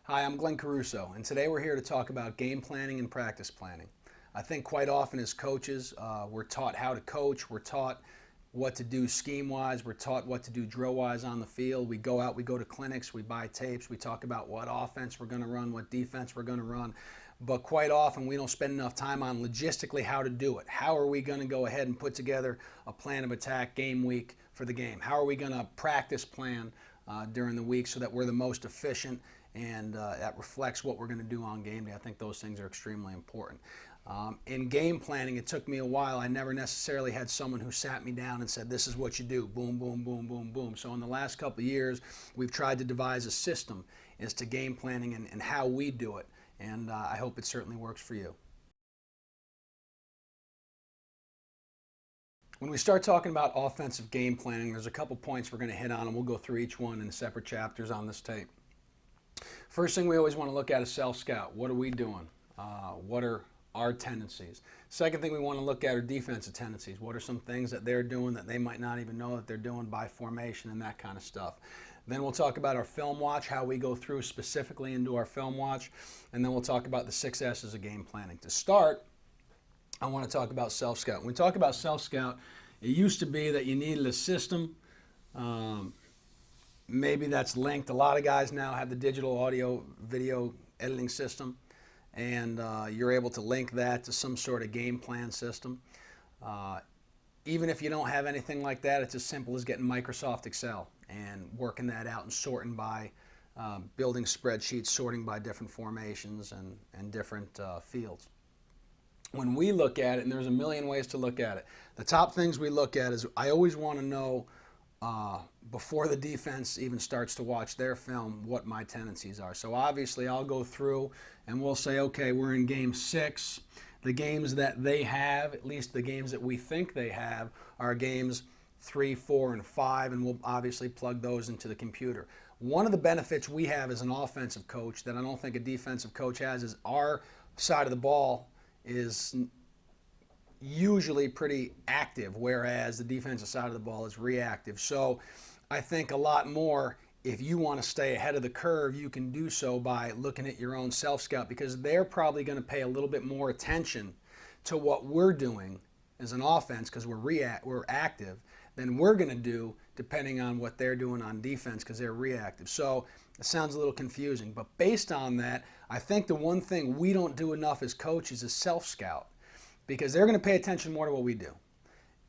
Hi, I'm Coach Caruso, and today we're here to talk about game planning and practice planning. I think quite often as coaches, we're taught how to coach, we're taught what to do scheme-wise, we're taught what to do drill-wise on the field. We go out, we go to clinics, we buy tapes, we talk about what offense we're going to run, what defense we're going to run, but quite often we don't spend enough time on logistically how to do it. How are we going to go ahead and put together a plan of attack game week for the game? How are we going to practice plan during the week so that we're the most efficient and that reflects what we're going to do on game day? I think those things are extremely important. In game planning, it took me a while. I never necessarily had someone who sat me down and said, this is what you do, boom, boom, boom, boom, boom. So in the last couple of years, we've tried to devise a system as to game planning and how we do it, and I hope it certainly works for you. When we start talking about offensive game planning, there's a couple points we're going to hit on, and we'll go through each one in separate chapters on this tape. First thing we always want to look at is self-scout. What are we doing? What are our tendencies? Second thing we want to look at are defensive tendencies. What are some things that they're doing that they might not even know that they're doing by formation and that kind of stuff. Then we'll talk about our film watch, how we go through specifically into our film watch, and then we'll talk about the 6 S's of game planning. To start, I want to talk about self-scout. When we talk about self-scout, it used to be that you needed a system. Maybe that's linked. A lot of guys now have the digital audio video editing system, and you're able to link that to some sort of game plan system. Even if you don't have anything like that, it's as simple as getting Microsoft Excel and working that out and sorting by building spreadsheets, sorting by different formations and different fields. When we look at it, and there's a million ways to look at it, the top things we look at is I always want to know before the defense even starts to watch their film what my tendencies are. So obviously I'll go through and we'll say, okay, we're in game 6. The games that they have, at least the games that we think they have, are games 3, 4, and 5, and we'll obviously plug those into the computer. One of the benefits we have as an offensive coach that I don't think a defensive coach has is our side of the ball is usually pretty active, whereas the defensive side of the ball is reactive. So I think a lot more, if you want to stay ahead of the curve, you can do so by looking at your own self-scout, because they're probably going to pay a little bit more attention to what we're doing as an offense because we're active than we're going to do depending on what they're doing on defense because they're reactive. So it sounds a little confusing, but based on that, I think the one thing we don't do enough as coaches is self-scout, because they're going to pay attention more to what we do.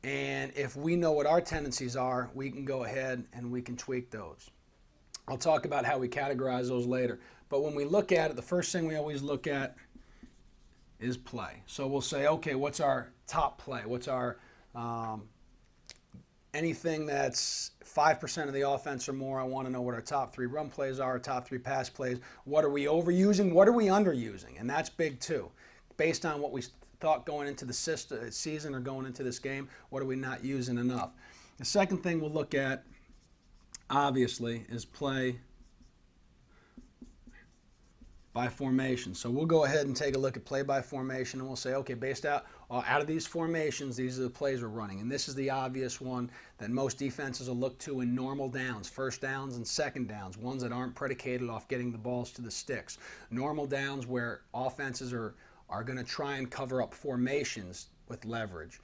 And if we know what our tendencies are, we can go ahead and we can tweak those. I'll talk about how we categorize those later. But when we look at it, the first thing we always look at is play. So we'll say, okay, what's our top play? What's our anything that's 5% of the offense or more? I want to know what our top 3 run plays are, our top 3 pass plays. What are we overusing? What are we underusing? And that's big too. Based on what we thought going into the season or going into this game, what are we not using enough? The second thing we'll look at, obviously, is play by formation. So we'll go ahead and take a look at play by formation, and we'll say, okay, based out of these formations, these are the plays we're running. And this is the obvious one that most defenses will look to in normal downs, first downs and second downs, ones that aren't predicated off getting the balls to the sticks. Normal downs where offenses are going to try and cover up formations with leverage.